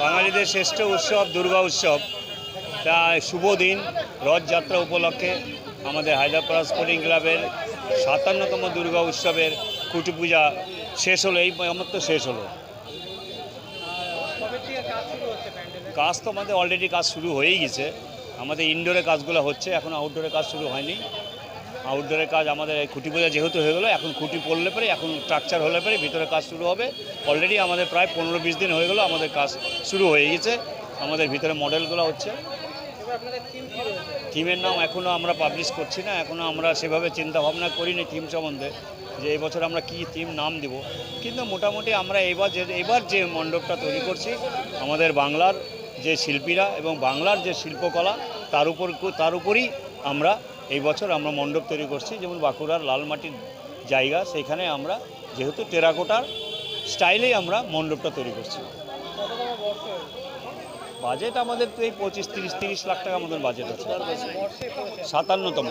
বাঙালিদের শ্রেষ্ঠ উৎসব দুর্গা উৎসব, তা শুভ দিন রথযাত্রা উপলক্ষে আমাদের হায়দ্রাবাদ স্পোর্টিং ক্লাবের ৫৭তম দুর্গা উৎসবের খুঁটি পূজা শেষ হলো, এই মাত্র শেষ হলো। কাজ তো আমাদের অলরেডি কাজ শুরু হয়েই গেছে। আমাদের ইনডোরে কাজগুলো হচ্ছে, এখন আউটডোরে কাজ শুরু হয়নি। আউটডোরের কাজ আমাদের খুঁটি পূজা যেহেতু হয়ে গেলো, এখন খুঁটি পড়লে পরে, এখন স্ট্রাকচার হলে পরে ভিতরে কাজ শুরু হবে। অলরেডি আমাদের প্রায় ১৫-২০ দিন হয়ে গেলো, আমাদের কাজ শুরু হয়ে গেছে। আমাদের ভিতরে মডেলগুলো হচ্ছে। থিমের নাম এখনও আমরা পাবলিশ করছি না, এখনও আমরা সেভাবে চিন্তা ভাবনা করিনি থিম সম্বন্ধে যে এই বছর আমরা কী থিম নাম দেব। কিন্তু মোটামুটি আমরা এবার যে মণ্ডপটা তৈরি করছি, আমাদের বাংলার যে শিল্পীরা এবং বাংলার যে শিল্পকলা তার উপরই আমরা এই বছর আমরা মণ্ডপ তৈরি করছি। যেমন বাঁকুড়ার লাল মাটির জায়গা, সেখানে আমরা যেহেতু টেরাকোটার স্টাইলেই আমরা মণ্ডপটা তৈরি করছি। বাজেট আমাদের তো এই ২৫-৩০ লাখ টাকা আমাদের বাজেট আছে। ৫৭তম।